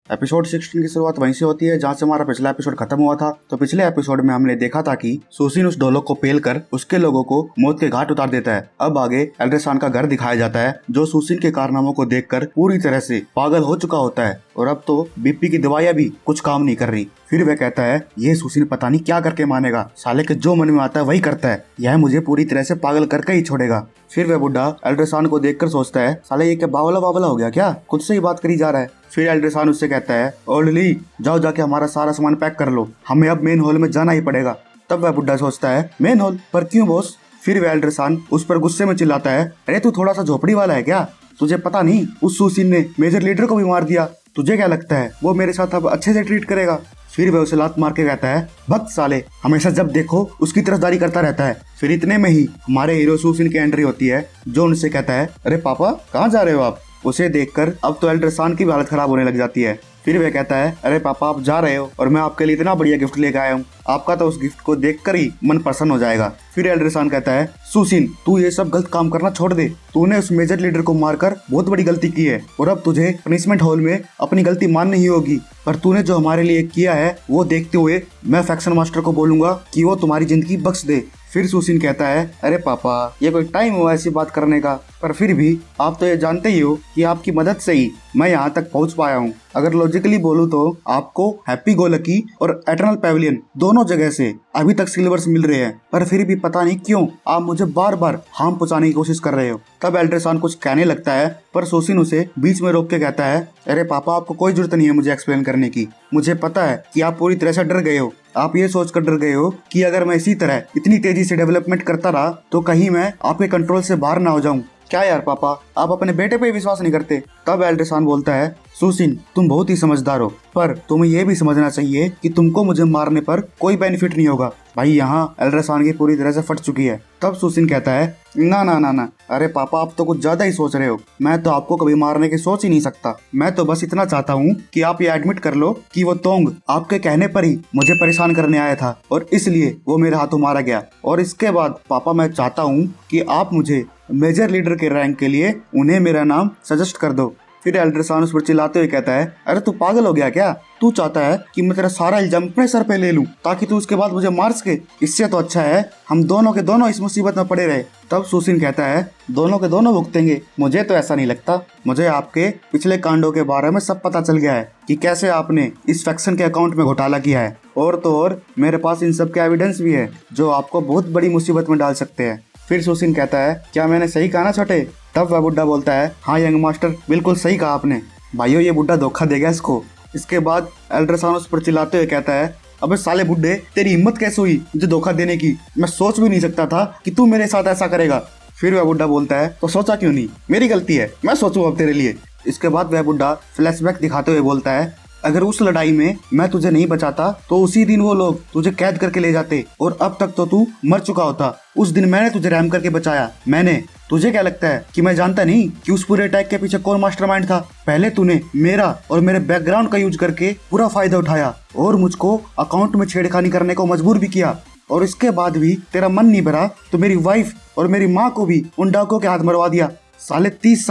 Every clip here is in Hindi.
एपिसोड 16 की शुरुआत वहीं से होती है जहाँ से हमारा पिछला एपिसोड खत्म हुआ था। तो पिछले एपिसोड में हमने देखा था कि सुसिन उस ढोलक को पेल कर उसके लोगों को मौत के घाट उतार देता है। अब आगे एल्ड्रेसान का घर दिखाया जाता है जो सुसिन के कारनामों को देखकर पूरी तरह से पागल हो चुका होता है और अब तो बीपी की दवाइयां भी कुछ काम नहीं कर रही। फिर वह कहता है ये सुसिन पता नहीं क्या करके मानेगा, साले के जो मन में आता है वही करता है, यह मुझे पूरी तरह से पागल करके ही छोड़ेगा। फिर वह बुढ़ा एल्ड्रेसान को देखकर सोचता है साले ये क्या बावला बावला हो गया क्या, खुद से ही बात करी जा रहा है। फिर एल्ड्रेसान उससे कहता है ओल्डली जाओ जाके हमारा सारा सामान पैक कर लो, हमें अब मेन हॉल में जाना ही पड़ेगा। तब वह बुढ़ा सोचता है मेन हॉल पर क्यों बॉस। फिर वह एल्ड्रेसान उस पर गुस्से में चिल्लाता है अरे तू थोड़ा सा झोपड़ी वाला है क्या, तुझे पता नहीं उस सुसिन ने मेजर लीडर को भी मार दिया, तुझे क्या लगता है वो मेरे साथ अब अच्छे से ट्रीट करेगा। फिर वह उसे लात मार के कहता है भक्त साले, हमेशा जब देखो उसकी तरफदारी करता रहता है। फिर इतने में ही हमारे हीरो सुसिन की एंट्री होती है जो उनसे कहता है अरे पापा कहाँ जा रहे हो आप। उसे देखकर अब तो एल्ड्रेसान की भी हालत खराब होने लग जाती है। फिर वह कहता है अरे पापा आप जा रहे हो और मैं आपके लिए इतना बढ़िया गिफ्ट लेकर आया हूँ, आपका तो उस गिफ्ट को देखकर ही मन प्रसन्न हो जाएगा। फिर एल्ड्रेसान कहता है सुसिन तू ये सब गलत काम करना छोड़ दे, तूने उस मेजर लीडर को मारकर बहुत बड़ी गलती की है और अब तुझे पनिशमेंट हॉल में अपनी गलती माननी ही होगी, पर तूने जो हमारे लिए किया है वो देखते हुए मैं फैक्शन मास्टर को बोलूंगा कि वो तुम्हारी जिंदगी बख्श दे। फिर सुसिन कहता है अरे पापा ये कोई टाइम हुआ ऐसी बात करने का, पर फिर भी आप तो ये जानते ही हो कि आपकी मदद से ही मैं यहाँ तक पहुँच पाया हूँ। अगर लॉजिकली बोलूँ तो आपको हैप्पी गो लकी और एटर्नल पैविलियन दोनों जगह से अभी तक सिल्वर्स मिल रहे हैं, पर फिर भी पता नहीं क्यों आप मुझे बार बार हार्म पहुंचाने की कोशिश कर रहे हो। तब एल्ड्रेसान कुछ कहने लगता है पर सुसिन उसे बीच में रोक के कहता है अरे पापा आपको कोई जरूरत नहीं है मुझे एक्सप्लेन करने की, मुझे पता है कि आप पूरी तरह से डर गए हो, आप ये सोचकर डर गए हो कि अगर मैं इसी तरह इतनी तेजी से डेवलपमेंट करता रहा तो कहीं मैं आपके कंट्रोल से बाहर ना हो जाऊं। क्या यार पापा आप अपने बेटे पे विश्वास नहीं करते। तब एल्ड्रेसान बोलता है सुसिन तुम बहुत ही समझदार हो, पर तुम्हें यह भी समझना चाहिए कि तुमको मुझे मारने पर कोई बेनिफिट नहीं होगा। भाई यहाँ एल्ड्रेसान की पूरी तरह से फट चुकी है। तब सुसिन कहता है ना ना ना ना, अरे पापा आप तो कुछ ज्यादा ही सोच रहे हो, मैं तो आपको कभी मारने की सोच ही नहीं सकता, मैं तो बस इतना चाहता हूँ कि आप ये एडमिट कर लो कि वो तोंग आपके कहने पर ही मुझे परेशान करने आया था और इसलिए वो मेरे हाथों मारा गया। और इसके बाद पापा मैं चाहता हूँ कि आप मुझे मेजर लीडर के रैंक के लिए उन्हें मेरा नाम सजेस्ट कर दो। फिर एल्ड्रेसान उस पर चिल्लाते हुए कहता है अरे तू पागल हो गया क्या, तू चाहता है कि मैं तेरा सारा इल्जाम अपने सर पे ले लूं ताकि तू उसके बाद मुझे मार सके, इससे तो अच्छा है हम दोनों के दोनों इस मुसीबत में पड़े रहे। तब सुसिन कहता है दोनों के दोनों भुगतेंगे, मुझे तो ऐसा नहीं लगता, मुझे आपके पिछले कांडों के बारे में सब पता चल गया है कि कैसे आपने इस फैक्शन के अकाउंट में घोटाला किया है, और तो और मेरे पास इन सब के एविडेंस भी है जो आपको बहुत बड़ी मुसीबत में डाल सकते हैं। फिर सुसिन कहता है क्या मैंने सही कहा ना छोटे। तब वह बुड्ढा बोलता है हाँ यंग मास्टर बिल्कुल सही कहा आपने, भाइयों ये बुड्ढा धोखा देगा इसको। इसके बाद एल्ड्रेसान उस पर चिल्लाते हुए कहता है अबे साले बुड्ढे तेरी हिम्मत कैसे हुई मुझे धोखा देने की, मैं सोच भी नहीं सकता था कि तू मेरे साथ ऐसा करेगा। फिर वह बुड्ढा बोलता है तो सोचा क्यों नहीं, मेरी गलती है, मैं सोचूं अब तेरे लिए। इसके बाद वह बुड्ढा फ्लैशबैक दिखाते हुए बोलता है अगर उस लड़ाई में मैं तुझे नहीं बचाता तो उसी दिन वो लोग तुझे कैद करके ले जाते और अब तक तो तू मर चुका होता। उस दिन मैंने तुझे रैम करके बचाया, मैंने। तुझे क्या लगता है कि मैं जानता नहीं कि उस पूरे अटैक के पीछे कौन मास्टरमाइंड था। पहले तूने मेरा और मेरे बैकग्राउंड का यूज करके पूरा फायदा उठाया और मुझको अकाउंट में छेड़खानी करने को मजबूर भी किया, और इसके बाद भी तेरा मन नहीं भरा तो मेरी वाइफ और मेरी माँ को भी उन डाकुओं के हाथ मरवा दिया। साले 30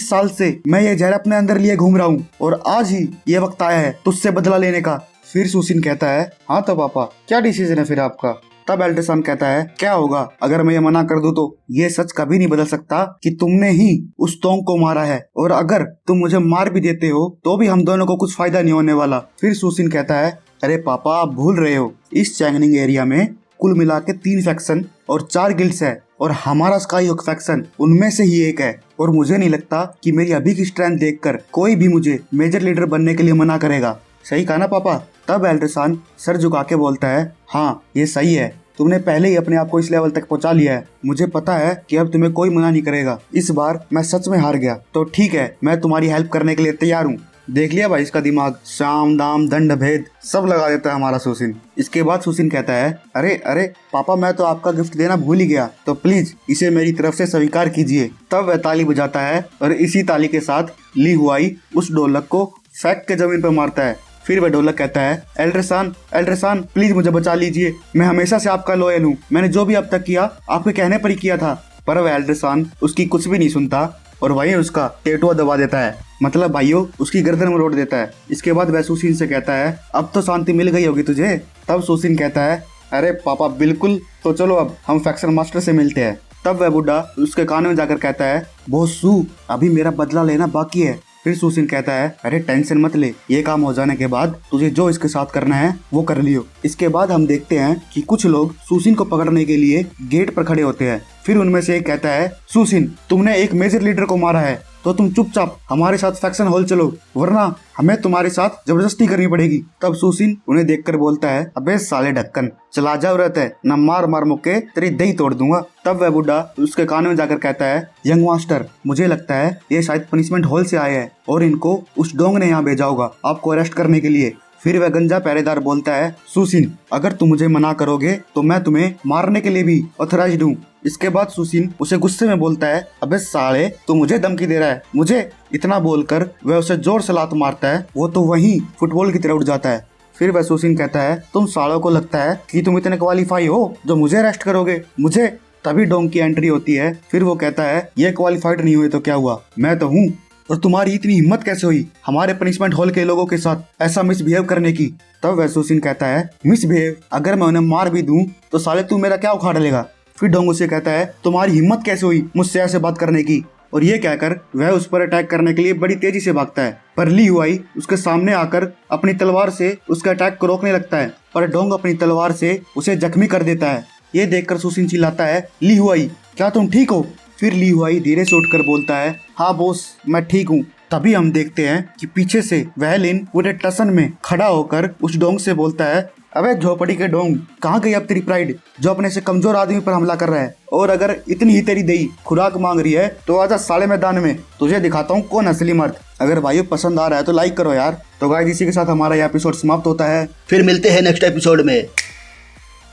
साल से मैं ये जहर अपने अंदर लिए घूम रहा हूँ और आज ही ये वक्त आया है तुझसे बदला लेने का। फिर सुसिन कहता है हाँ तो पापा क्या डिसीजन है फिर आपका। तब एल्ड्रेसान कहता है क्या होगा अगर मैं ये मना कर दूं तो ये सच कभी नहीं बदल सकता कि तुमने ही उस तोंग को मारा है, और अगर तुम मुझे मार भी देते हो तो भी हम दोनों को कुछ फायदा नहीं होने वाला। फिर सुसिन कहता है अरे पापा आप भूल रहे हो इस चैंगनिंग एरिया में कुल मिला के 3 फैक्शन और 4 गिल्ड्स है और हमारा स्काई हुक फैक्शन उनमें से ही एक है, और मुझे नहीं लगता कि मेरी अभी की स्ट्रेंथ देखकर कोई भी मुझे मेजर लीडर बनने के लिए मना करेगा। सही कहा ना पापा। तब एल्ड्रेसान सर झुका के बोलता है हाँ ये सही है, तुमने पहले ही अपने आप को इस लेवल तक पहुंचा लिया है, मुझे पता है कि अब तुम्हें कोई मना नहीं करेगा। इस बार मैं सच में हार गया तो ठीक है मैं तुम्हारी हेल्प करने के लिए तैयार हूँ। देख लिया भाई इसका दिमाग, साम दाम दंड भेद सब लगा देता है हमारा सुसिन। इसके बाद सुसिन कहता है अरे अरे पापा मैं तो आपका गिफ्ट देना भूल ही गया, तो प्लीज इसे मेरी तरफ से स्वीकार कीजिए। तब वह ताली बजाता है और इसी ताली के साथ ली हुआई उस ढोलक को फेंक के जमीन पर मारता है। फिर वह ढोलक कहता है एल्ड्रेसान प्लीज मुझे बचा लीजिए, मैं हमेशा से आपका लॉयल हूँ, मैंने जो भी अब तक किया आपके कहने पर ही किया था। पर वह एल्ड्रेसान उसकी कुछ भी नहीं सुनता और वहीं उसका टेटुआ दबा देता है, मतलब भाइयों उसकी गर्दन मरोड़ देता है। इसके बाद वह सुशीन से कहता है अब तो शांति मिल गई होगी तुझे। तब सुशीन कहता है अरे पापा बिल्कुल, तो चलो अब हम फैक्शन मास्टर से मिलते हैं। तब वह बुढ़ा उसके कान में जाकर कहता है बोसू अभी मेरा बदला लेना बाकी है। फिर सुशीन कहता है अरे टेंशन मत ले, ये काम हो जाने के बाद तुझे जो इसके साथ करना है वो कर लियो। इसके बाद हम देखते हैं कि कुछ लोग सुशीन को पकड़ने के लिए गेट पर खड़े होते हैं। फिर उनमें से एक कहता है सुशीन तुमने एक मेजर लीडर को मारा है तो तुम चुपचाप हमारे साथ फैक्शन हॉल चलो, वरना हमें तुम्हारे साथ जबरदस्ती करनी पड़ेगी। तब सुशीन उन्हें देखकर बोलता है अबे साले ढक्कन, चला जा रहता है न मार मार मुक्के तेरी दही तोड़ दूंगा। तब वह बुढ़ा उसके कान में जाकर कहता है यंग मास्टर मुझे लगता है ये शायद पनिशमेंट हॉल से आए हैं और इनको उस डोंग ने यहाँ भेजा होगा आपको अरेस्ट करने के लिए। फिर वह गंजा पहरेदार बोलता है सुशीन अगर तुम मुझे मना करोगे तो मैं तुम्हें मारने के लिए भी ऑथराइज्ड हूँ। इसके बाद सुशीन उसे गुस्से में बोलता है अबे साले तू मुझे धमकी दे रहा है मुझे। इतना बोलकर वह उसे जोर से लात मारता है, वो तो वहीं फुटबॉल की तरह उठ जाता है। फिर वह सुशीन कहता है तुम सालों को लगता है कि तुम इतने क्वालिफाई हो जो मुझे अरेस्ट करोगे मुझे। तभी डोंग की एंट्री होती है। फिर वो कहता है ये क्वालिफाइड नहीं हुए तो क्या हुआ, मैं तो हूँ। और तुम्हारी इतनी हिम्मत कैसे हुई हमारे पनिशमेंट हॉल के लोगों के साथ ऐसा मिसबिहेव करने की। तब वह सुशीन कहता है मिसबिहेव, अगर मैं उन्हें मार भी दूं तो साले तू मेरा क्या उखाड़ लेगा। फिर डोंग उसे कहता है तुम्हारी हिम्मत कैसे हुई मुझसे ऐसे बात करने की। और ये कहकर वह उस पर अटैक करने के लिए बड़ी तेजी से भागता है, पर ली हुआई उसके सामने आकर अपनी तलवार से उसके अटैक को रोकने लगता है, पर डोंग अपनी तलवार से उसे जख्मी कर देता है। ये देखकर सुशीन चिल्लाता है ली हुआई क्या तुम ठीक हो। फिर ली हुआई धीरे से उठकर बोलता है हाँ बोस मैं ठीक हूँ। तभी हम देखते हैं कि पीछे से वह लिन पूरे टसन में खड़ा होकर उस डोंग से बोलता है अबे झोपड़ी के डोंग कहाँ गई अब तेरी प्राइड जो अपने से कमजोर आदमी पर हमला कर रहा है, और अगर इतनी ही तेरी दही खुराक मांग रही है तो आजा साले मैदान में तुझे दिखाता हूँ कौन असली मर्द। अगर भाइयों पसंद आ रहा है तो लाइक करो यार। तो गाइस इसी के साथ हमारा ये एपिसोड समाप्त होता है, फिर मिलते हैं नेक्स्ट एपिसोड में।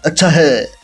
अच्छा है।